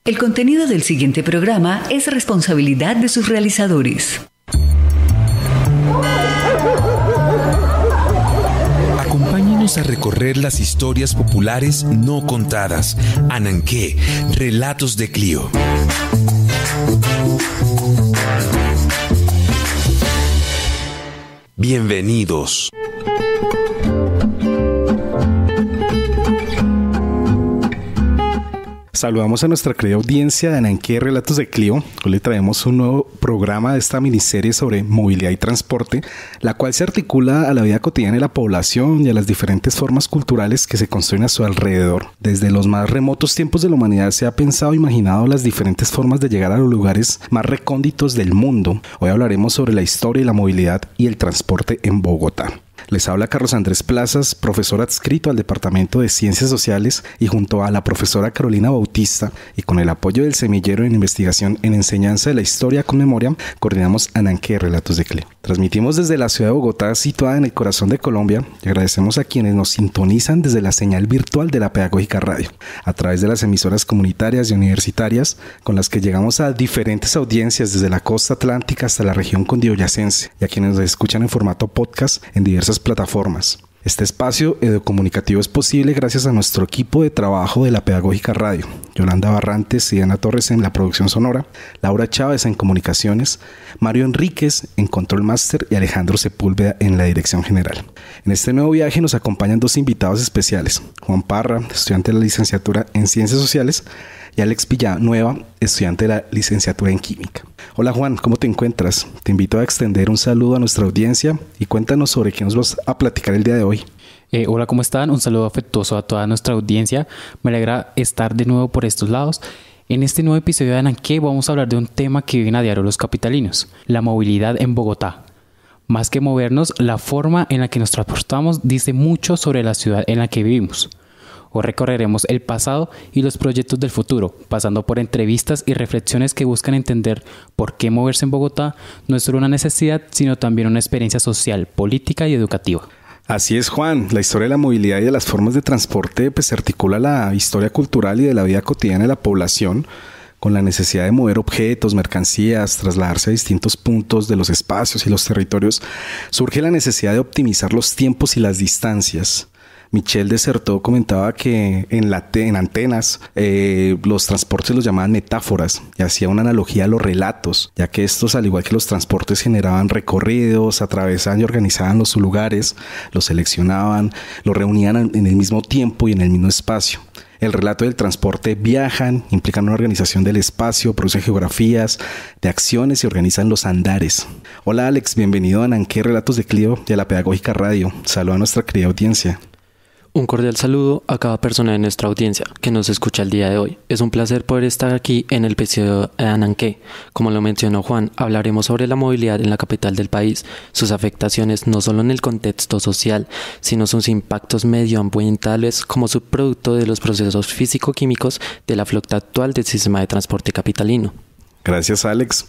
El contenido del siguiente programa es responsabilidad de sus realizadores. Acompáñenos a recorrer las historias populares no contadas. Ananqué, Relatos de Clio. Bienvenidos. Saludamos a nuestra querida audiencia de Ananqué Relatos de Clio. Hoy le traemos un nuevo programa de esta miniserie sobre movilidad y transporte, la cual se articula a la vida cotidiana de la población y a las diferentes formas culturales que se construyen a su alrededor. Desde los más remotos tiempos de la humanidad se ha pensado e imaginado las diferentes formas de llegar a los lugares más recónditos del mundo. Hoy hablaremos sobre la historia y la movilidad y el transporte en Bogotá. Les habla Carlos Andrés Plazas, profesor adscrito al Departamento de Ciencias Sociales, y junto a la profesora Carolina Bautista y con el apoyo del Semillero en Investigación en Enseñanza de la Historia con Memoria, coordinamos Ananqué Relatos de Clio. Transmitimos desde la ciudad de Bogotá, situada en el corazón de Colombia, y agradecemos a quienes nos sintonizan desde la señal virtual de la Pedagógica Radio, a través de las emisoras comunitarias y universitarias con las que llegamos a diferentes audiencias desde la costa atlántica hasta la región cundiboyacense, y a quienes nos escuchan en formato podcast en diversas plataformas. Este espacio educomunicativo es posible gracias a nuestro equipo de trabajo de la Pedagógica Radio: Yolanda Barrantes y Diana Torres en la producción sonora, Laura Chávez en comunicaciones, Mario Enríquez en control máster y Alejandro Sepúlveda en la dirección general. En este nuevo viaje nos acompañan dos invitados especiales: Juan Parra, estudiante de la licenciatura en Ciencias Sociales, y Alex Villanueva, estudiante de la licenciatura en Química. Hola Juan, ¿cómo te encuentras? Te invito a extender un saludo a nuestra audiencia y cuéntanos sobre qué nos vas a platicar el día de hoy. Hola, ¿cómo están? Un saludo afectuoso a toda nuestra audiencia. Me alegra estar de nuevo por estos lados. En este nuevo episodio de Ananqué vamos a hablar de un tema que viven a diario los capitalinos: la movilidad en Bogotá. Más que movernos, la forma en la que nos transportamos dice mucho sobre la ciudad en la que vivimos. Hoy recorreremos el pasado y los proyectos del futuro, pasando por entrevistas y reflexiones que buscan entender por qué moverse en Bogotá no es solo una necesidad, sino también una experiencia social, política y educativa. Así es, Juan. La historia de la movilidad y de las formas de transporte se articula a la historia cultural y de la vida cotidiana de la población, con la necesidad de mover objetos, mercancías, trasladarse a distintos puntos de los espacios y los territorios. Surge la necesidad de optimizar los tiempos y las distancias. Michel de Certeau comentaba que en Antenas los transportes los llamaban metáforas, y hacía una analogía a los relatos, ya que estos, al igual que los transportes, generaban recorridos, atravesaban y organizaban los lugares, los seleccionaban, los reunían en el mismo tiempo y en el mismo espacio. El relato y el transporte viajan, implican una organización del espacio, producen geografías de acciones y organizan los andares. Hola Alex, bienvenido a Ananqué Relatos de Clio y a la Pedagógica Radio. Saluda a nuestra querida audiencia. Un cordial saludo a cada persona de nuestra audiencia que nos escucha el día de hoy. Es un placer poder estar aquí en el episodio de Ananqué. Como lo mencionó Juan, hablaremos sobre la movilidad en la capital del país, sus afectaciones no solo en el contexto social, sino sus impactos medioambientales como subproducto de los procesos físico-químicos de la flota actual del sistema de transporte capitalino. Gracias, Alex.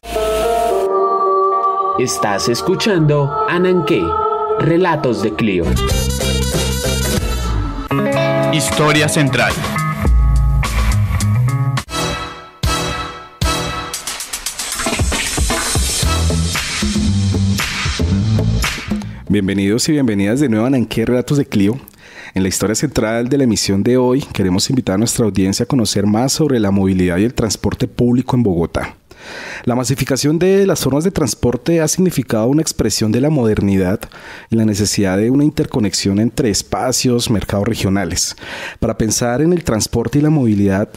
Estás escuchando Ananqué, Relatos de Clio. Historia central. Bienvenidos y bienvenidas de nuevo a Ananqué Relatos de Clio. En la historia central de la emisión de hoy queremos invitar a nuestra audiencia a conocer más sobre la movilidad y el transporte público en Bogotá. La masificación de las formas de transporte ha significado una expresión de la modernidad y la necesidad de una interconexión entre espacios, mercados regionales. Para pensar en el transporte y la movilidad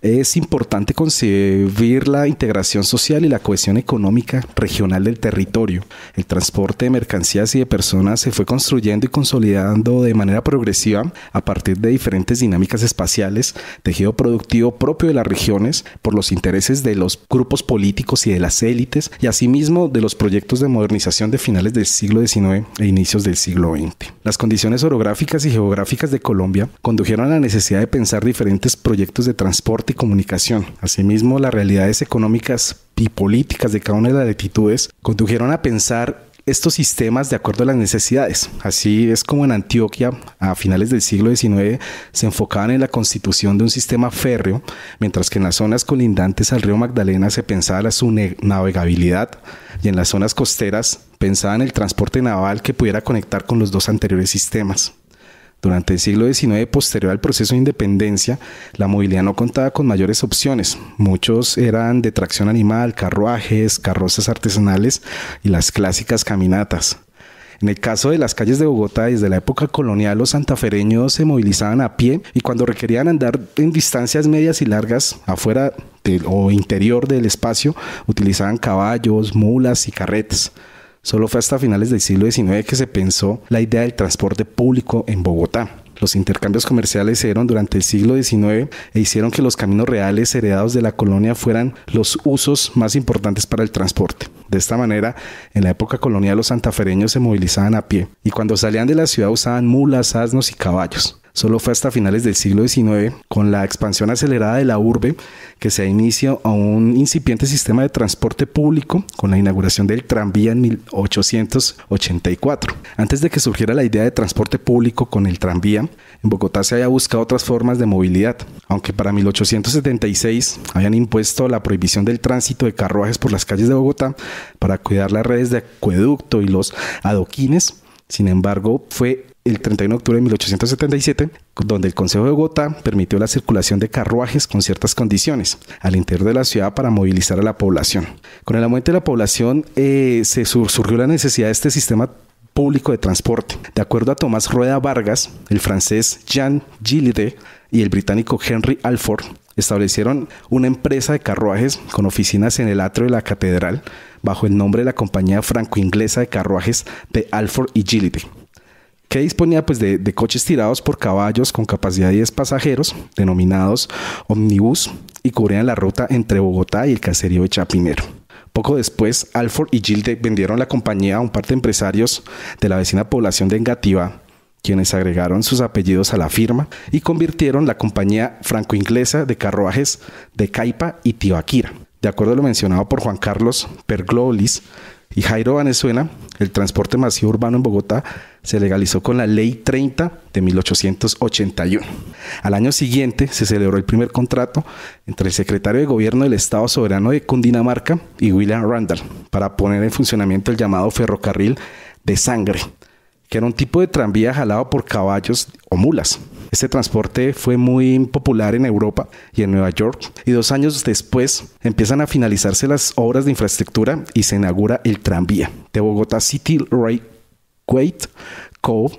es importante concebir la integración social y la cohesión económica regional del territorio. El transporte de mercancías y de personas se fue construyendo y consolidando de manera progresiva a partir de diferentes dinámicas espaciales, tejido productivo propio de las regiones por los intereses de los grupos políticos y de las élites, y asimismo de los proyectos de modernización de finales del siglo XIX e inicios del siglo XX. Las condiciones orográficas y geográficas de Colombia condujeron a la necesidad de pensar diferentes proyectos de transporte y comunicación. Asimismo, las realidades económicas y políticas de cada una de las latitudes condujeron a pensar estos sistemas de acuerdo a las necesidades. Así es como en Antioquia, a finales del siglo XIX, se enfocaban en la constitución de un sistema férreo, mientras que en las zonas colindantes al río Magdalena se pensaba en su navegabilidad y en las zonas costeras pensaban en el transporte naval que pudiera conectar con los dos anteriores sistemas. Durante el siglo XIX, posterior al proceso de independencia, la movilidad no contaba con mayores opciones. Muchos eran de tracción animal, carruajes, carrozas artesanales y las clásicas caminatas. En el caso de las calles de Bogotá, desde la época colonial, los santafereños se movilizaban a pie y cuando requerían andar en distancias medias y largas afuera o interior del espacio, utilizaban caballos, mulas y carretas. Solo fue hasta finales del siglo XIX que se pensó la idea del transporte público en Bogotá. Los intercambios comerciales se dieron durante el siglo XIX e hicieron que los caminos reales heredados de la colonia fueran los usos más importantes para el transporte. De esta manera, en la época colonial los santafereños se movilizaban a pie y cuando salían de la ciudad usaban mulas, asnos y caballos. Solo fue hasta finales del siglo XIX, con la expansión acelerada de la urbe, que se inicia a un incipiente sistema de transporte público con la inauguración del tranvía en 1884. Antes de que surgiera la idea de transporte público con el tranvía, en Bogotá se había buscado otras formas de movilidad, aunque para 1876 habían impuesto la prohibición del tránsito de carruajes por las calles de Bogotá para cuidar las redes de acueducto y los adoquines. Sin embargo, fue el 31 de octubre de 1877, donde el Consejo de Bogotá permitió la circulación de carruajes con ciertas condiciones al interior de la ciudad para movilizar a la población. Con el aumento de la población surgió la necesidad de este sistema público de transporte. De acuerdo a Tomás Rueda Vargas, el francés Jean Gillet y el británico Henry Alford establecieron una empresa de carruajes con oficinas en el atrio de la catedral bajo el nombre de la compañía franco-inglesa de carruajes de Alford y Gillet, que disponía de coches tirados por caballos con capacidad de 10 pasajeros, denominados omnibus, y cubrían la ruta entre Bogotá y el caserío de Chapinero. Poco después, Alford y Gildet vendieron la compañía a un par de empresarios de la vecina población de Engativá, quienes agregaron sus apellidos a la firma y convirtieron la compañía franco-inglesa de carruajes de Caipa y Tibaquira. De acuerdo a lo mencionado por Juan Carlos Perglolis y Jairo Vanezuela, el transporte masivo urbano en Bogotá se legalizó con la Ley 30 de 1881. Al año siguiente se celebró el primer contrato entre el secretario de Gobierno del Estado Soberano de Cundinamarca y William Randall para poner en funcionamiento el llamado ferrocarril de sangre, que era un tipo de tranvía jalado por caballos o mulas. Este transporte fue muy popular en Europa y en Nueva York, y 2 años después empiezan a finalizarse las obras de infraestructura y se inaugura el tranvía de Bogotá City Railway Co.,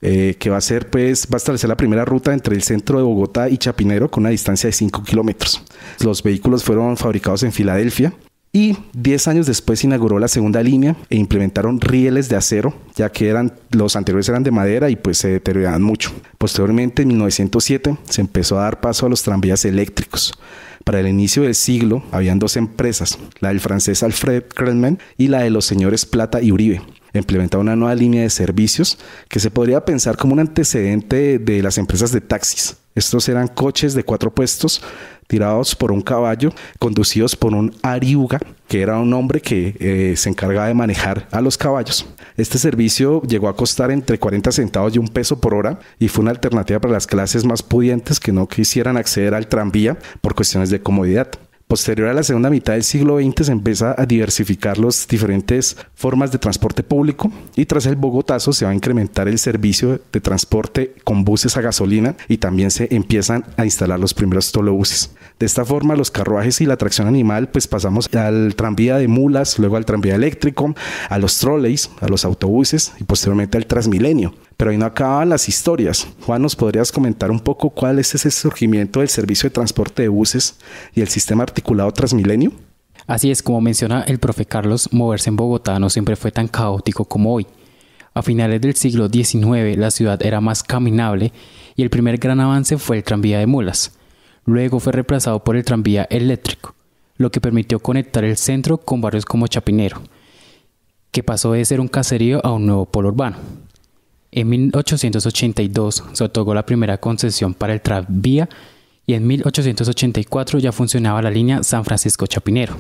que va a establecer la primera ruta entre el centro de Bogotá y Chapinero con una distancia de 5 kilómetros. Los vehículos fueron fabricados en Filadelfia. Y 10 años después se inauguró la segunda línea e implementaron rieles de acero, ya que los anteriores eran de madera y se deterioraban mucho. Posteriormente, en 1907, se empezó a dar paso a los tranvías eléctricos. Para el inicio del siglo, habían 2 empresas, la del francés Alfred Krelman y la de los señores Plata y Uribe. Implementaron una nueva línea de servicios que se podría pensar como un antecedente de las empresas de taxis. Estos eran coches de 4 puestos, tirados por un caballo, conducidos por un ariuga, que era un hombre que se encargaba de manejar a los caballos. Este servicio llegó a costar entre 40 centavos y $1 por hora y fue una alternativa para las clases más pudientes que no quisieran acceder al tranvía por cuestiones de comodidad. Posterior a la segunda mitad del siglo XX se empieza a diversificar las diferentes formas de transporte público y tras el Bogotazo se va a incrementar el servicio de transporte con buses a gasolina y también se empiezan a instalar los primeros trolebuses. De esta forma los carruajes y la tracción animal pasamos al tranvía de mulas, luego al tranvía eléctrico, a los troleys, a los autobuses y posteriormente al Transmilenio. Pero ahí no acaban las historias. Juan, ¿nos podrías comentar un poco cuál es ese surgimiento del servicio de transporte de buses y el sistema articulado Transmilenio? Así es, como menciona el profe Carlos, moverse en Bogotá no siempre fue tan caótico como hoy. A finales del siglo XIX la ciudad era más caminable y el primer gran avance fue el tranvía de mulas. Luego fue reemplazado por el tranvía eléctrico, lo que permitió conectar el centro con barrios como Chapinero, que pasó de ser un caserío a un nuevo polo urbano. En 1882 se otorgó la primera concesión para el tranvía y en 1884 ya funcionaba la línea San Francisco-Chapinero.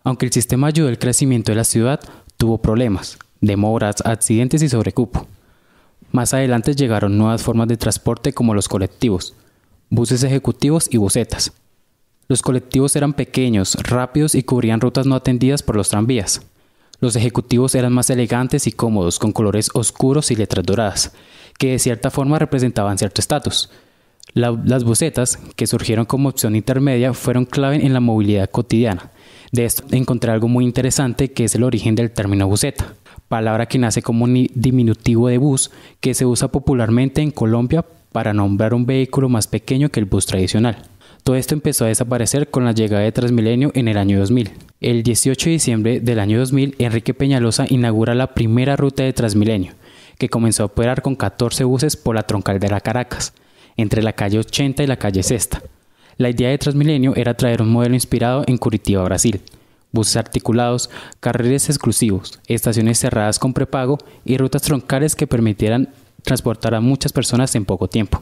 Aunque el sistema ayudó al crecimiento de la ciudad, tuvo problemas, demoras, accidentes y sobrecupo. Más adelante llegaron nuevas formas de transporte como los colectivos, buses ejecutivos y busetas. Los colectivos eran pequeños, rápidos y cubrían rutas no atendidas por los tranvías. Los ejecutivos eran más elegantes y cómodos, con colores oscuros y letras doradas, que de cierta forma representaban cierto estatus. Las busetas, que surgieron como opción intermedia, fueron clave en la movilidad cotidiana. De esto encontré algo muy interesante, que es el origen del término buseta, palabra que nace como un diminutivo de bus que se usa popularmente en Colombia para nombrar un vehículo más pequeño que el bus tradicional. Todo esto empezó a desaparecer con la llegada de Transmilenio en el año 2000. El 18 de diciembre del año 2000, Enrique Peñalosa inaugura la primera ruta de Transmilenio, que comenzó a operar con 14 buses por la troncal de la Caracas, entre la calle 80 y la calle Sexta. La idea de Transmilenio era traer un modelo inspirado en Curitiba, Brasil. Buses articulados, carriles exclusivos, estaciones cerradas con prepago y rutas troncales que permitieran transportar a muchas personas en poco tiempo.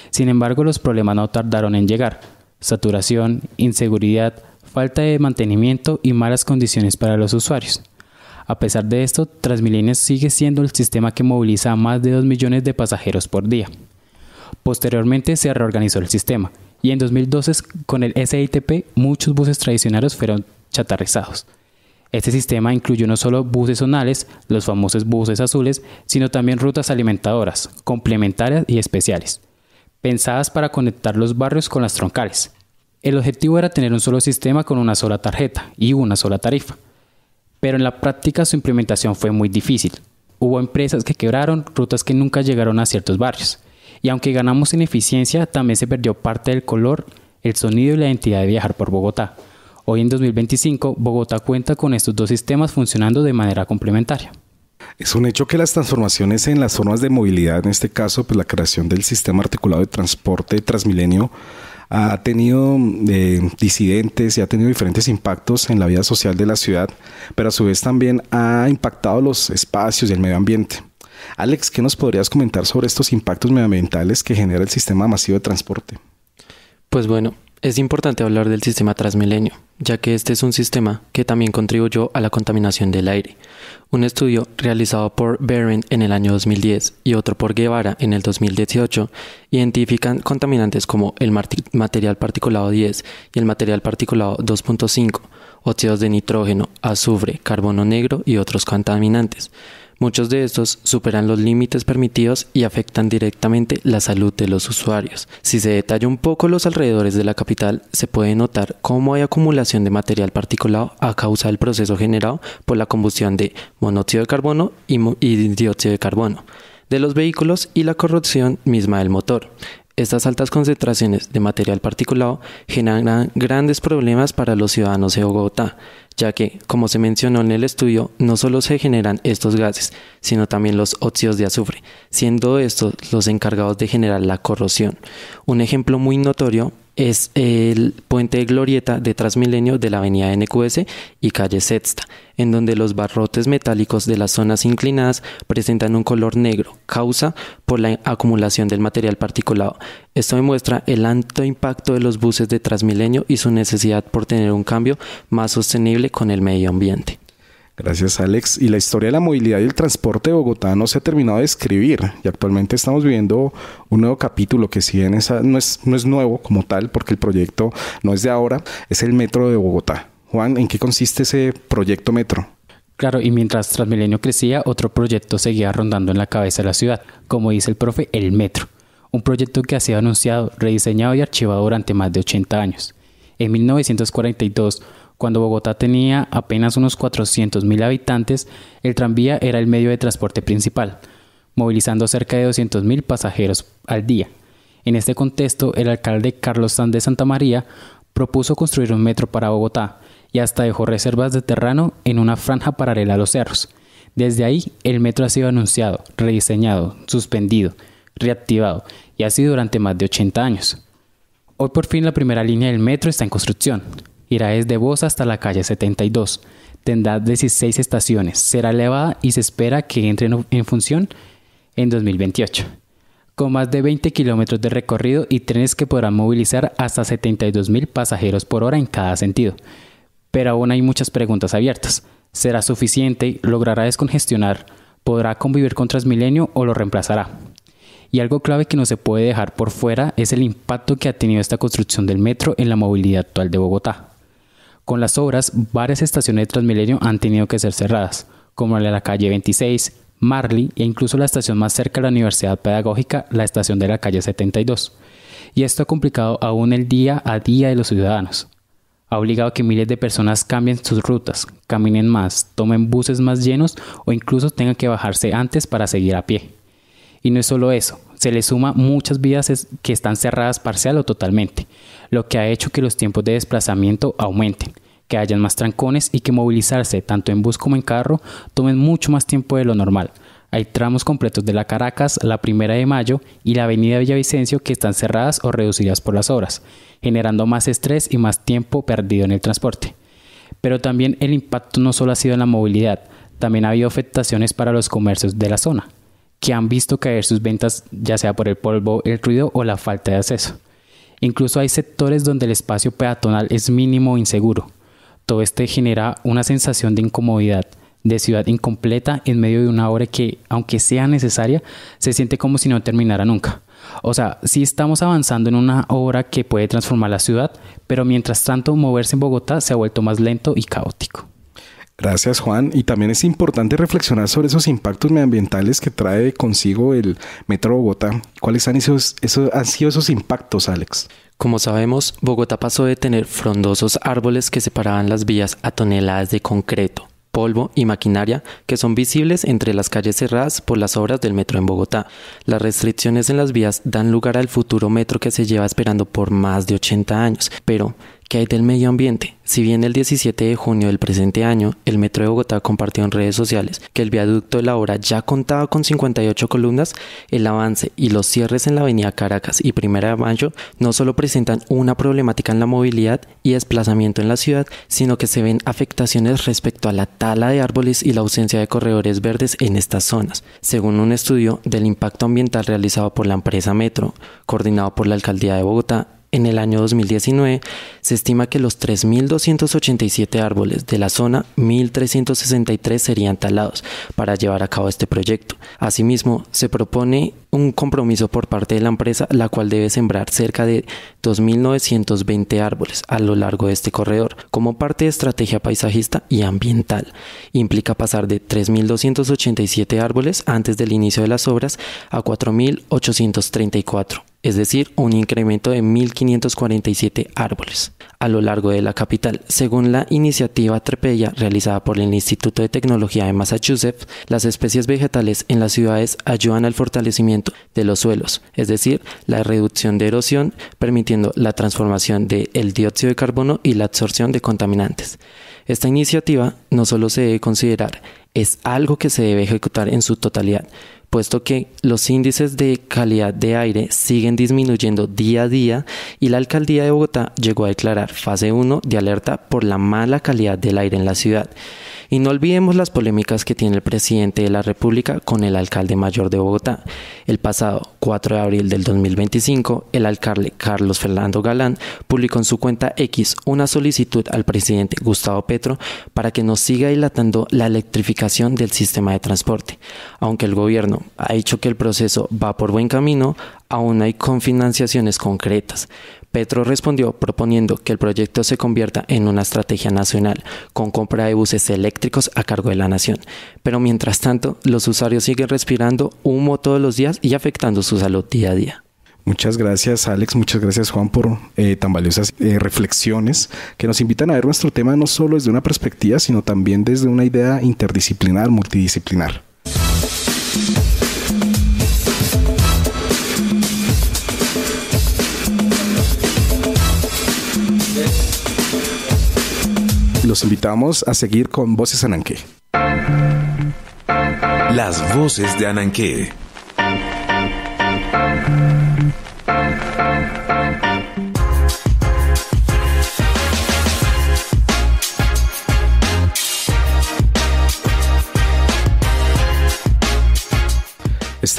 Sin embargo, los problemas no tardaron en llegar: saturación, inseguridad, falta de mantenimiento y malas condiciones para los usuarios. A pesar de esto, Transmilenio sigue siendo el sistema que moviliza a más de 2 millones de pasajeros por día. Posteriormente se reorganizó el sistema y en 2012, con el SITP, muchos buses tradicionales fueron chatarrizados. Este sistema incluyó no solo buses zonales, los famosos buses azules, sino también rutas alimentadoras, complementarias y especiales, pensadas para conectar los barrios con las troncales. El objetivo era tener un solo sistema con una sola tarjeta y una sola tarifa, pero en la práctica su implementación fue muy difícil. Hubo empresas que quebraron, rutas que nunca llegaron a ciertos barrios, y aunque ganamos en eficiencia, también se perdió parte del color, el sonido y la identidad de viajar por Bogotá. Hoy en 2025, Bogotá cuenta con estos dos sistemas funcionando de manera complementaria. Es un hecho que las transformaciones en las formas de movilidad, en este caso pues la creación del sistema articulado de transporte de Transmilenio, ha tenido disidentes y ha tenido diferentes impactos en la vida social de la ciudad, pero a su vez también ha impactado los espacios y el medio ambiente. Alex, ¿qué nos podrías comentar sobre estos impactos medioambientales que genera el sistema masivo de transporte? Pues bueno, es importante hablar del sistema Transmilenio, ya que este es un sistema que también contribuyó a la contaminación del aire. Un estudio realizado por Beren en el año 2010 y otro por Guevara en el 2018 identifican contaminantes como el material particulado 10 y el material particulado 2.5, óxidos de nitrógeno, azufre, carbono negro y otros contaminantes. Muchos de estos superan los límites permitidos y afectan directamente la salud de los usuarios. Si se detalla un poco los alrededores de la capital, se puede notar cómo hay acumulación de material particulado a causa del proceso generado por la combustión de monóxido de carbono y dióxido de carbono de los vehículos y la corrosión misma del motor. Estas altas concentraciones de material particulado generan grandes problemas para los ciudadanos de Bogotá, ya que, como se mencionó en el estudio, no solo se generan estos gases, sino también los óxidos de azufre, siendo estos los encargados de generar la corrosión. Un ejemplo muy notorio es el puente de glorieta de Transmilenio de la avenida NQS y calle Sexta, en donde los barrotes metálicos de las zonas inclinadas presentan un color negro, causa por la acumulación del material particulado. Esto demuestra el alto impacto de los buses de Transmilenio y su necesidad por tener un cambio más sostenible con el medio ambiente. Gracias, Alex. Y la historia de la movilidad y el transporte de Bogotá no se ha terminado de escribir y actualmente estamos viviendo un nuevo capítulo que si bien no es nuevo como tal, porque el proyecto no es de ahora, es el Metro de Bogotá. Juan, ¿en qué consiste ese proyecto Metro? Claro, y mientras Transmilenio crecía, otro proyecto seguía rondando en la cabeza de la ciudad, como dice el profe, el Metro. Un proyecto que ha sido anunciado, rediseñado y archivado durante más de 80 años. En 1942, cuando Bogotá tenía apenas unos 400.000 habitantes, el tranvía era el medio de transporte principal, movilizando cerca de 200.000 pasajeros al día. En este contexto, el alcalde Carlos Sanz de Santa María propuso construir un metro para Bogotá y hasta dejó reservas de terreno en una franja paralela a los cerros. Desde ahí, el metro ha sido anunciado, rediseñado, suspendido, reactivado y así durante más de 80 años. Hoy por fin la primera línea del metro está en construcción. Irá desde Bosa hasta la calle 72. Tendrá 16 estaciones. Será elevada y se espera que entre en función en 2028. Con más de 20 kilómetros de recorrido y trenes que podrán movilizar hasta 72.000 pasajeros por hora en cada sentido. Pero aún hay muchas preguntas abiertas. ¿Será suficiente? ¿Logrará descongestionar? ¿Podrá convivir con Transmilenio o lo reemplazará? Y algo clave que no se puede dejar por fuera es el impacto que ha tenido esta construcción del metro en la movilidad actual de Bogotá. Con las obras, varias estaciones de Transmilenio han tenido que ser cerradas, como la de la calle 26, Marley e incluso la estación más cerca de la Universidad Pedagógica, la estación de la calle 72. Y esto ha complicado aún el día a día de los ciudadanos. Ha obligado a que miles de personas cambien sus rutas, caminen más, tomen buses más llenos o incluso tengan que bajarse antes para seguir a pie. Y no es solo eso, se le suma muchas vías que están cerradas parcial o totalmente, lo que ha hecho que los tiempos de desplazamiento aumenten, que hayan más trancones y que movilizarse tanto en bus como en carro tomen mucho más tiempo de lo normal. Hay tramos completos de la Caracas, la 1 de Mayo y la avenida Villavicencio que están cerradas o reducidas por las obras, generando más estrés y más tiempo perdido en el transporte. Pero también el impacto no solo ha sido en la movilidad, también ha habido afectaciones para los comercios de la zona, que han visto caer sus ventas ya sea por el polvo, el ruido o la falta de acceso. Incluso hay sectores donde el espacio peatonal es mínimo o inseguro. Todo esto genera una sensación de incomodidad, de ciudad incompleta en medio de una obra que, aunque sea necesaria, se siente como si no terminara nunca. O sea, sí estamos avanzando en una obra que puede transformar la ciudad, pero mientras tanto moverse en Bogotá se ha vuelto más lento y caótico. Gracias, Juan. Y también es importante reflexionar sobre esos impactos medioambientales que trae consigo el Metro Bogotá. ¿Cuáles han sido esos impactos, Alex? Como sabemos, Bogotá pasó de tener frondosos árboles que separaban las vías a toneladas de concreto, polvo y maquinaria que son visibles entre las calles cerradas por las obras del metro en Bogotá. Las restricciones en las vías dan lugar al futuro metro que se lleva esperando por más de 80 años. Pero, ¿qué hay del medio ambiente? Si bien el 17 de junio del presente año, el Metro de Bogotá compartió en redes sociales que el viaducto de la obra ya contaba con 58 columnas, el avance y los cierres en la avenida Caracas y 1 de Mayo no solo presentan una problemática en la movilidad y desplazamiento en la ciudad, sino que se ven afectaciones respecto a la tala de árboles y la ausencia de corredores verdes en estas zonas. Según un estudio del impacto ambiental realizado por la empresa Metro, coordinado por la Alcaldía de Bogotá, en el año 2019 se estima que los 3.287 árboles de la zona, 1.363 serían talados para llevar a cabo este proyecto. Asimismo, se propone un compromiso por parte de la empresa, la cual debe sembrar cerca de 2.920 árboles a lo largo de este corredor, como parte de estrategia paisajista y ambiental. Implica pasar de 3.287 árboles antes del inicio de las obras a 4.834. Es decir, un incremento de 1.547 árboles a lo largo de la capital. Según la iniciativa Trepeya realizada por el Instituto de Tecnología de Massachusetts, las especies vegetales en las ciudades ayudan al fortalecimiento de los suelos, es decir, la reducción de erosión, permitiendo la transformación del dióxido de carbono y la absorción de contaminantes. Esta iniciativa no solo se debe considerar, es algo que se debe ejecutar en su totalidad, puesto que los índices de calidad de aire siguen disminuyendo día a día y la Alcaldía de Bogotá llegó a declarar fase 1 de alerta por la mala calidad del aire en la ciudad. Y no olvidemos las polémicas que tiene el presidente de la República con el alcalde mayor de Bogotá. El pasado 4 de abril del 2025, el alcalde Carlos Fernando Galán publicó en su cuenta X una solicitud al presidente Gustavo Petro para que no siga dilatando la electrificación del sistema de transporte. Aunque el gobierno ha dicho que el proceso va por buen camino, aún hay confinanciaciones concretas. Petro respondió proponiendo que el proyecto se convierta en una estrategia nacional con compra de buses eléctricos a cargo de la nación. Pero mientras tanto, los usuarios siguen respirando humo todos los días y afectando su salud día a día. Muchas gracias, Alex. Muchas gracias, Juan, por tan valiosas reflexiones que nos invitan a ver nuestro tema no solo desde una perspectiva, sino también desde una idea interdisciplinar, multidisciplinar. Los invitamos a seguir con Voces Ananqué. Las voces de Ananqué.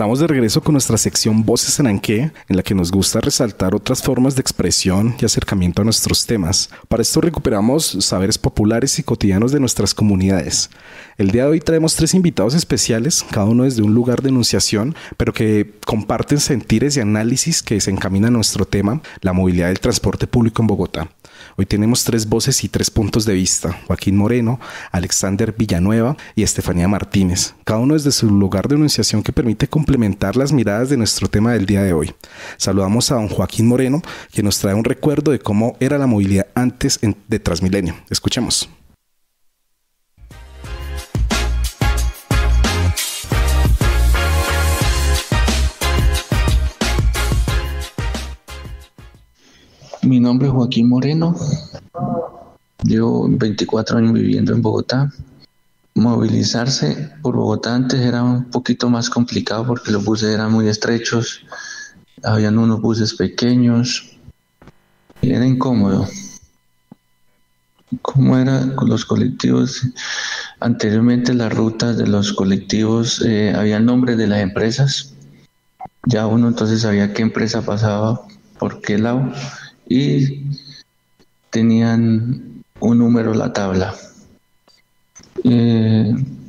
Estamos de regreso con nuestra sección Voces en Anqué, en la que nos gusta resaltar otras formas de expresión y acercamiento a nuestros temas. Para esto recuperamos saberes populares y cotidianos de nuestras comunidades. El día de hoy traemos 3 invitados especiales, cada uno desde un lugar de enunciación, pero que comparten sentires y análisis que se encaminan a nuestro tema, la movilidad del transporte público en Bogotá. Hoy tenemos 3 voces y 3 puntos de vista: Joaquín Moreno, Alexander Villanueva y Estefanía Martínez, cada uno desde su lugar de enunciación que permite complementar las miradas de nuestro tema del día de hoy. Saludamos a don Joaquín Moreno, que nos trae un recuerdo de cómo era la movilidad antes de Transmilenio. Escuchemos. Mi nombre es Joaquín Moreno, llevo 24 años viviendo en Bogotá. Movilizarse por Bogotá antes era un poquito más complicado porque los buses eran muy estrechos, habían unos buses pequeños, era incómodo. ¿Cómo eran con los colectivos? Anteriormente las rutas de los colectivos había el nombre de las empresas, ya uno entonces sabía qué empresa pasaba por qué lado, y tenían un número en la tabla.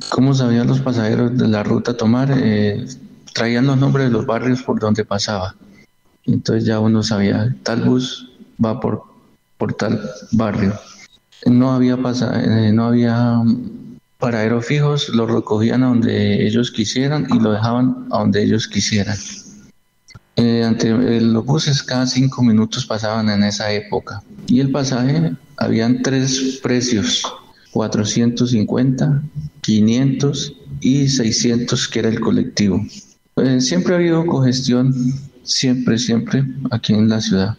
¿Cómo sabían los pasajeros de la ruta a tomar? Traían los nombres de los barrios por donde pasaba. Entonces ya uno sabía, tal bus va por tal barrio. No había paraderos fijos, lo recogían a donde ellos quisieran y lo dejaban a donde ellos quisieran. Los buses cada 5 minutos pasaban en esa época, y el pasaje habían 3 precios: 450, 500 y 600, que era el colectivo. Siempre ha habido congestión, siempre aquí en la ciudad.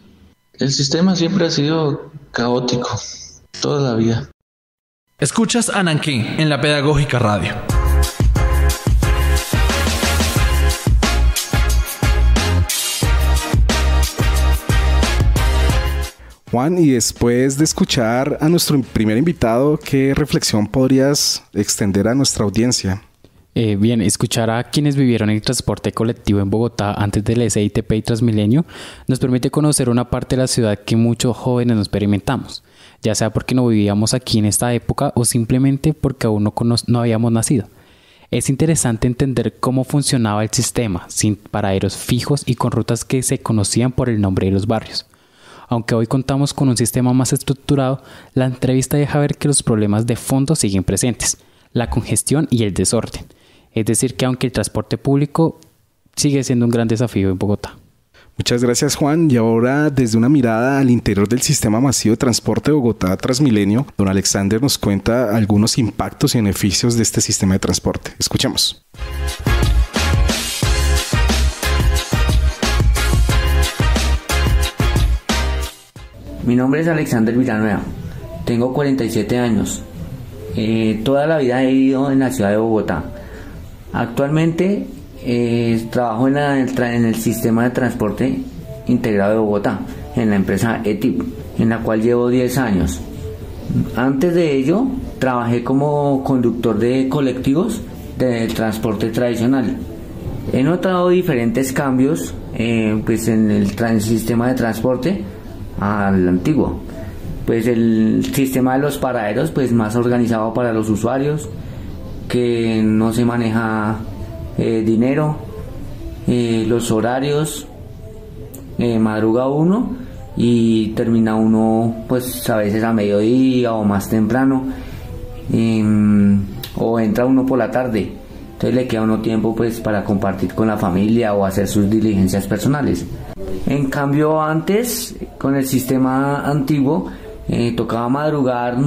El sistema siempre ha sido caótico, toda la vida. Escuchas Ananqué en la Pedagógica Radio. Juan, y después de escuchar a nuestro primer invitado, ¿qué reflexión podrías extender a nuestra audiencia? Bien, escuchar a quienes vivieron el transporte colectivo en Bogotá antes del SITP y Transmilenio nos permite conocer una parte de la ciudad que muchos jóvenes no experimentamos, ya sea porque no vivíamos aquí en esta época o simplemente porque aún no habíamos nacido. Es interesante entender cómo funcionaba el sistema, sin paraderos fijos y con rutas que se conocían por el nombre de los barrios. Aunque hoy contamos con un sistema más estructurado, la entrevista deja ver que los problemas de fondo siguen presentes: la congestión y el desorden. Es decir, que aunque el transporte público sigue siendo un gran desafío en Bogotá. Muchas gracias, Juan. Y ahora, desde una mirada al interior del sistema masivo de transporte de Bogotá Transmilenio, don Alexander nos cuenta algunos impactos y beneficios de este sistema de transporte. Escuchemos. Mi nombre es Alexander Villanueva, tengo 47 años. Toda la vida he vivido en la ciudad de Bogotá. Actualmente trabajo en el sistema de transporte integrado de Bogotá, en la empresa ETIP, en la cual llevo 10 años. Antes de ello, trabajé como conductor de colectivos del transporte tradicional. He notado diferentes cambios pues en el sistema de transporte al antiguo. Pues el sistema de los paraderos, pues más organizado para los usuarios, que no se maneja dinero, los horarios, madruga uno y termina uno pues a veces a mediodía o más temprano, o entra uno por la tarde, entonces le queda uno tiempo pues para compartir con la familia o hacer sus diligencias personales. En cambio antes, con el sistema antiguo, tocaba madrugar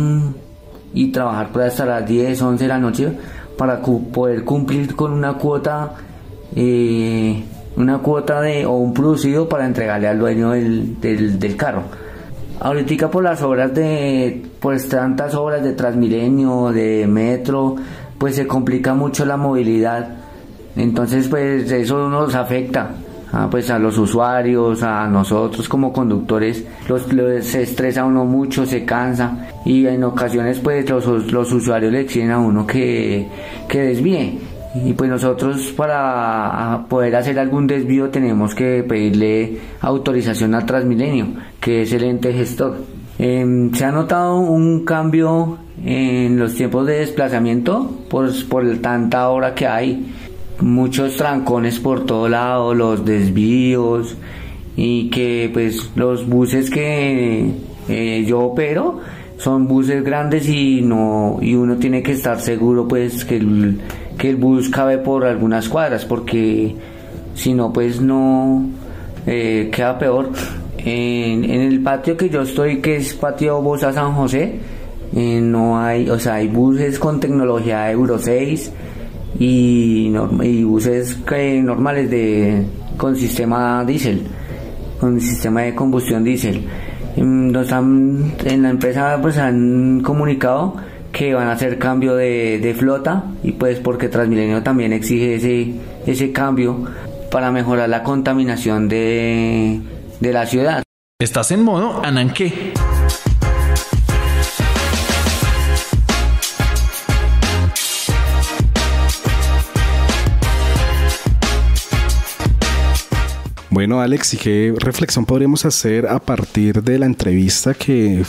y trabajar por hasta las 10, 11 de la noche para poder cumplir con una cuota o un producido para entregarle al dueño del carro. Ahorita por las obras pues tantas obras de Transmilenio, de metro, pues se complica mucho la movilidad, entonces pues eso nos afecta pues a los usuarios, a nosotros como conductores, se estresa uno mucho, se cansa, y en ocasiones pues los usuarios le exigen a uno que desvíe, Y pues nosotros para poder hacer algún desvío tenemos que pedirle autorización a Transmilenio, que es el ente gestor. Se ha notado un cambio en los tiempos de desplazamiento por tanta hora que hay. Muchos trancones por todo lado, los desvíos, y que pues los buses que yo opero son buses grandes y uno tiene que estar seguro pues que el bus cabe por algunas cuadras, porque si no pues no queda peor. En el patio que yo estoy, que es patio Bosa San José, no hay, o sea, hay buses con tecnología Euro 6 y buses normales con sistema diésel, con sistema de combustión diésel. En la empresa pues han comunicado que van a hacer cambio de flota, y pues porque Transmilenio también exige ese cambio para mejorar la contaminación de la ciudad. Estás en modo Ananqué. Bueno, Alex, ¿y qué reflexión podríamos hacer a partir de la entrevista que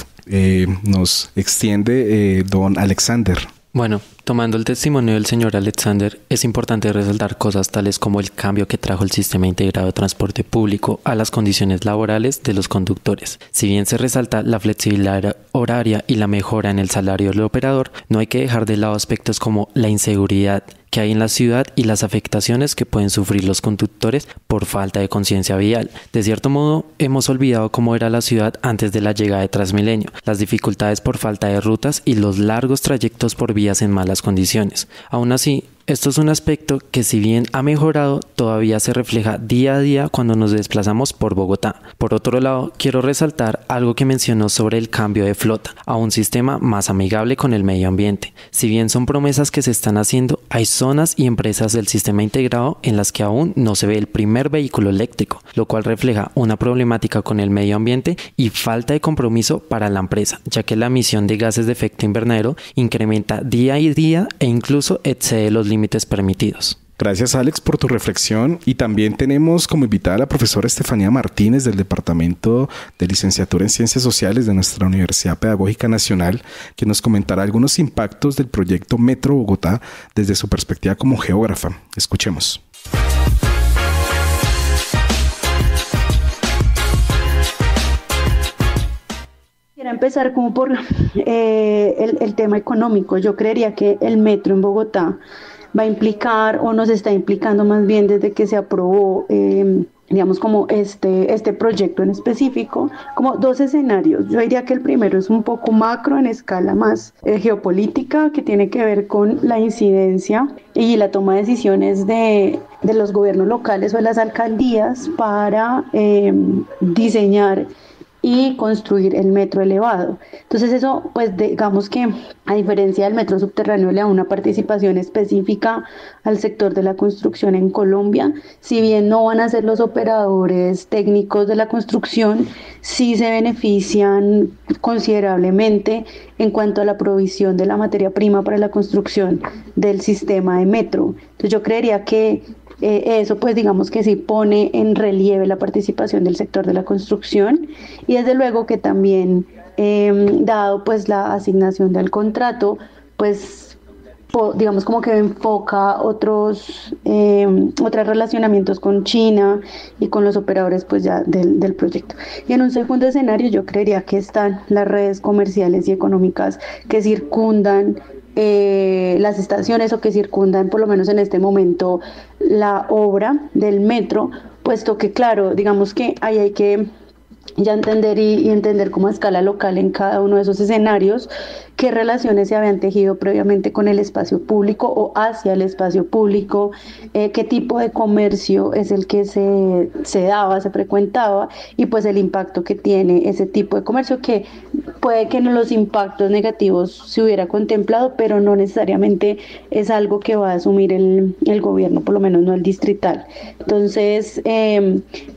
nos extiende don Alexander? Bueno, tomando el testimonio del señor Alexander, es importante resaltar cosas tales como el cambio que trajo el sistema integrado de transporte público a las condiciones laborales de los conductores. Si bien se resalta la flexibilidad horaria y la mejora en el salario del operador, no hay que dejar de lado aspectos como la inseguridad que hay en la ciudad y las afectaciones que pueden sufrir los conductores por falta de conciencia vial. De cierto modo, hemos olvidado cómo era la ciudad antes de la llegada de Transmilenio, las dificultades por falta de rutas y los largos trayectos por vías en malas condiciones. Aún así, esto es un aspecto que, si bien ha mejorado, todavía se refleja día a día cuando nos desplazamos por Bogotá. Por otro lado, quiero resaltar algo que mencionó sobre el cambio de flota a un sistema más amigable con el medio ambiente. Si bien son promesas que se están haciendo, hay zonas y empresas del sistema integrado en las que aún no se ve el primer vehículo eléctrico, lo cual refleja una problemática con el medio ambiente y falta de compromiso para la empresa, ya que la emisión de gases de efecto invernadero incrementa día a día e incluso excede los límites permitidos. Gracias, Alex, por tu reflexión. Y también tenemos como invitada a la profesora Estefanía Martínez del Departamento de Licenciatura en Ciencias Sociales de nuestra Universidad Pedagógica Nacional, que nos comentará algunos impactos del proyecto Metro Bogotá desde su perspectiva como geógrafa. Escuchemos. Quiero empezar como por el tema económico. Yo creería que el metro en Bogotá va a implicar, o nos está implicando más bien desde que se aprobó, digamos, como este proyecto en específico, como dos escenarios. Yo diría que el primero es un poco macro, en escala más geopolítica, que tiene que ver con la incidencia y la toma de decisiones de los gobiernos locales o de las alcaldías para diseñar y construir el metro elevado. Entonces eso, pues digamos que a diferencia del metro subterráneo, le da una participación específica al sector de la construcción en Colombia. Si bien no van a ser los operadores técnicos de la construcción, sí se benefician considerablemente en cuanto a la provisión de la materia prima para la construcción del sistema de metro. Entonces yo creería que eso pues digamos que sí pone en relieve la participación del sector de la construcción, y desde luego que también dado pues la asignación del contrato, pues digamos como que enfoca otros relacionamientos con China y con los operadores pues ya del proyecto. Y en un segundo escenario yo creería que están las redes comerciales y económicas que circundan las estaciones, o que circundan por lo menos en este momento la obra del metro, puesto que claro, digamos que ahí hay que ya entender y entender como a escala local en cada uno de esos escenarios qué relaciones se habían tejido previamente con el espacio público o hacia el espacio público, qué tipo de comercio es el que se daba, se frecuentaba, y pues el impacto que tiene ese tipo de comercio, que puede que en los impactos negativos se hubiera contemplado, pero no necesariamente es algo que va a asumir el gobierno, por lo menos no el distrital. Entonces,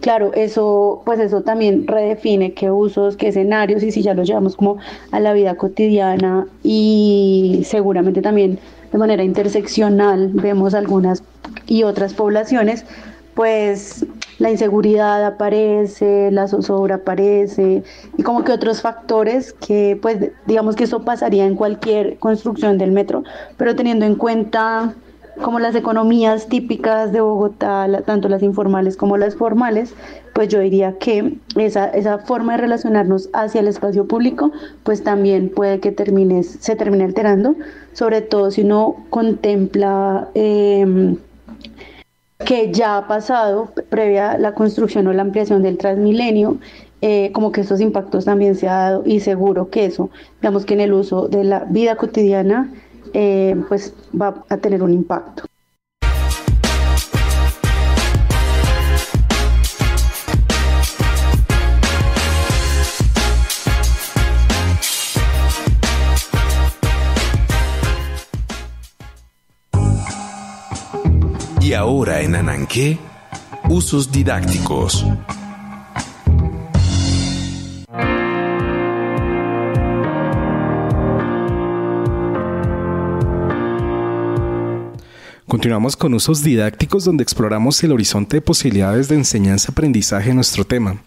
claro, eso también redefine qué usos, qué escenarios, y si ya lo llevamos como a la vida cotidiana, y seguramente también de manera interseccional vemos algunas y otras poblaciones, pues la inseguridad aparece, la zozobra aparece y como que otros factores que pues digamos que eso pasaría en cualquier construcción del metro, pero teniendo en cuenta como las economías típicas de Bogotá, tanto las informales como las formales, pues yo diría que esa forma de relacionarnos hacia el espacio público pues también puede que se termine alterando, sobre todo si uno contempla que ya ha pasado, previa la construcción o la ampliación del Transmilenio, como que estos impactos también se ha dado y seguro que eso, digamos que en el uso de la vida cotidiana, pues va a tener un impacto. Y ahora en Ananqué, usos didácticos. Continuamos con usos didácticos donde exploramos el horizonte de posibilidades de enseñanza-aprendizaje en nuestro tema.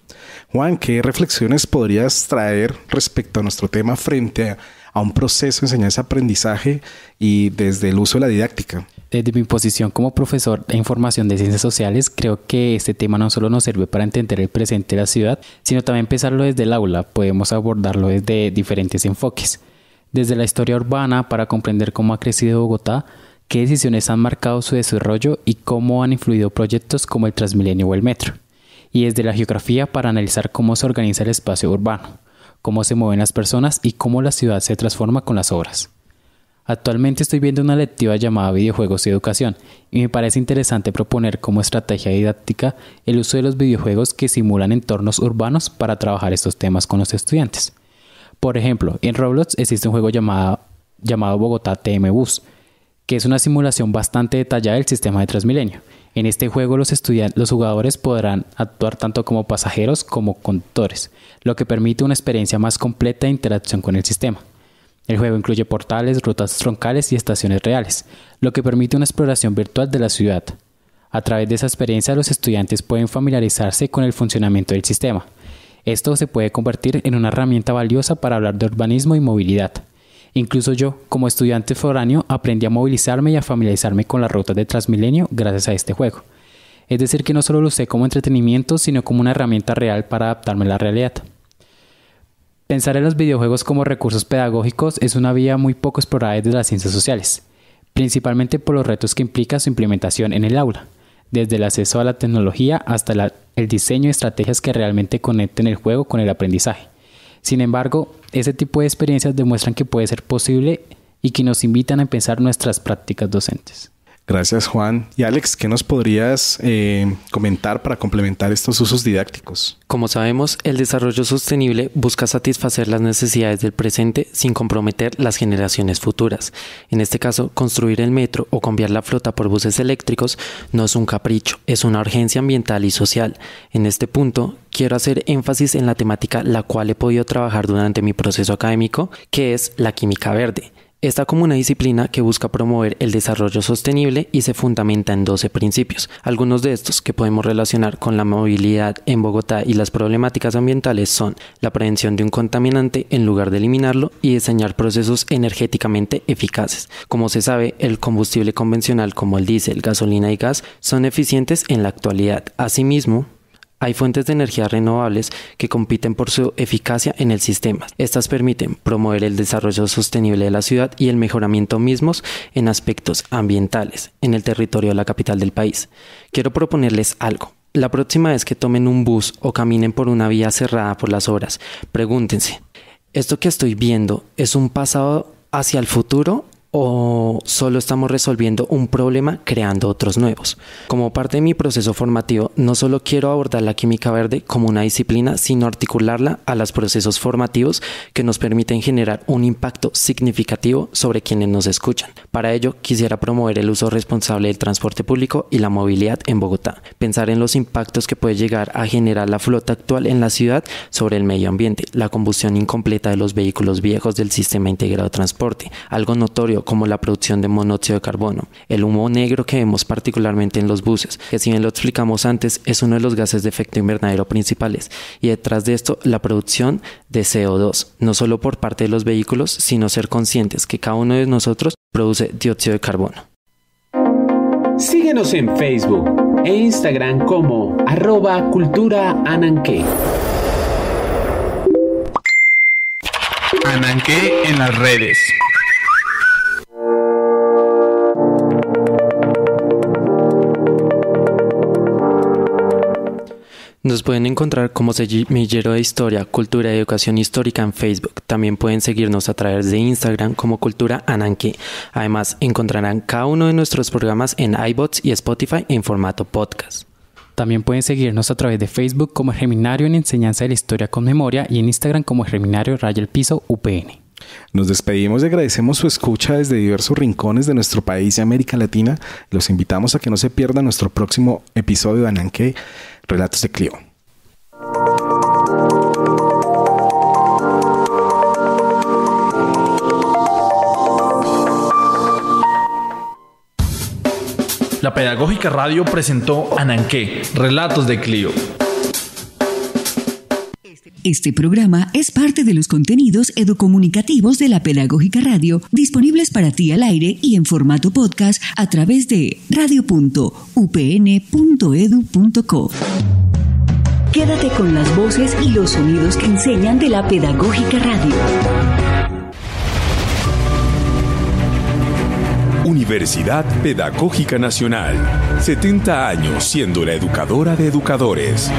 Juan, ¿qué reflexiones podrías traer respecto a nuestro tema frente a un proceso de enseñanza-aprendizaje y desde el uso de la didáctica? Desde mi posición como profesor de información de ciencias sociales, creo que este tema no solo nos sirve para entender el presente de la ciudad, sino también pensarlo desde el aula. Podemos abordarlo desde diferentes enfoques. Desde la historia urbana para comprender cómo ha crecido Bogotá, qué decisiones han marcado su desarrollo y cómo han influido proyectos como el Transmilenio o el metro. Y desde la geografía para analizar cómo se organiza el espacio urbano, cómo se mueven las personas y cómo la ciudad se transforma con las obras. Actualmente estoy viendo una lectiva llamada Videojuegos y Educación y me parece interesante proponer como estrategia didáctica el uso de los videojuegos que simulan entornos urbanos para trabajar estos temas con los estudiantes. Por ejemplo, en Roblox existe un juego llamado Bogotá TM Bus, que es una simulación bastante detallada del sistema de Transmilenio. En este juego los jugadores podrán actuar tanto como pasajeros como conductores, lo que permite una experiencia más completa de interacción con el sistema. El juego incluye portales, rutas troncales y estaciones reales, lo que permite una exploración virtual de la ciudad. A través de esa experiencia los estudiantes pueden familiarizarse con el funcionamiento del sistema. Esto se puede convertir en una herramienta valiosa para hablar de urbanismo y movilidad. Incluso yo, como estudiante foráneo, aprendí a movilizarme y a familiarizarme con las rutas de Transmilenio gracias a este juego. Es decir, que no solo lo usé como entretenimiento, sino como una herramienta real para adaptarme a la realidad. Pensar en los videojuegos como recursos pedagógicos es una vía muy poco explorada desde las ciencias sociales, principalmente por los retos que implica su implementación en el aula, desde el acceso a la tecnología hasta el diseño de estrategias que realmente conecten el juego con el aprendizaje. Sin embargo, ese tipo de experiencias demuestran que puede ser posible y que nos invitan a pensar nuestras prácticas docentes. Gracias, Juan. Y Alex, ¿qué nos podrías comentar para complementar estos usos didácticos? Como sabemos, el desarrollo sostenible busca satisfacer las necesidades del presente sin comprometer las generaciones futuras. En este caso, construir el metro o cambiar la flota por buses eléctricos no es un capricho, es una urgencia ambiental y social. En este punto, quiero hacer énfasis en la temática la cual he podido trabajar durante mi proceso académico, que es la química verde. Esta como una disciplina que busca promover el desarrollo sostenible y se fundamenta en 12 principios. Algunos de estos que podemos relacionar con la movilidad en Bogotá y las problemáticas ambientales son la prevención de un contaminante en lugar de eliminarlo y diseñar procesos energéticamente eficaces. Como se sabe, el combustible convencional como el diésel, gasolina y gas son eficientes en la actualidad. Asimismo, hay fuentes de energía renovables que compiten por su eficacia en el sistema. Estas permiten promover el desarrollo sostenible de la ciudad y el mejoramiento mismos en aspectos ambientales en el territorio de la capital del país. Quiero proponerles algo. La próxima vez que tomen un bus o caminen por una vía cerrada por las obras, pregúntense, ¿esto que estoy viendo es un pasado hacia el futuro o solo estamos resolviendo un problema creando otros nuevos? Como parte de mi proceso formativo, no solo quiero abordar la química verde como una disciplina, sino articularla a los procesos formativos que nos permiten generar un impacto significativo sobre quienes nos escuchan. Para ello, quisiera promover el uso responsable del transporte público y la movilidad en Bogotá. Pensar en los impactos que puede llegar a generar la flota actual en la ciudad sobre el medio ambiente, la combustión incompleta de los vehículos viejos del sistema integrado de transporte, algo notorio como la producción de monóxido de carbono, el humo negro que vemos particularmente en los buses, que si bien lo explicamos antes es uno de los gases de efecto invernadero principales, y detrás de esto la producción de CO2, no solo por parte de los vehículos, sino ser conscientes que cada uno de nosotros produce dióxido de carbono. Síguenos en Facebook e Instagram como @culturaananqué. Ananqué en las redes. Nos pueden encontrar como Semillero de Historia, Cultura y Educación Histórica en Facebook. También pueden seguirnos a través de Instagram como Cultura Ananqué. Además, encontrarán cada uno de nuestros programas en iBots y Spotify en formato podcast. También pueden seguirnos a través de Facebook como Germinario en Enseñanza de la Historia con Memoria y en Instagram como Germinario_UPN. Nos despedimos y agradecemos su escucha desde diversos rincones de nuestro país y América Latina. Los invitamos a que no se pierdan nuestro próximo episodio de Ananqué, Relatos de Clio. La Pedagógica Radio presentó Ananqué, Relatos de Clio. Este programa es parte de los contenidos educomunicativos de la Pedagógica Radio, disponibles para ti al aire y en formato podcast a través de radio.upn.edu.co. Quédate con las voces y los sonidos que enseñan de la Pedagógica Radio. Universidad Pedagógica Nacional. 70 años siendo la educadora de educadores.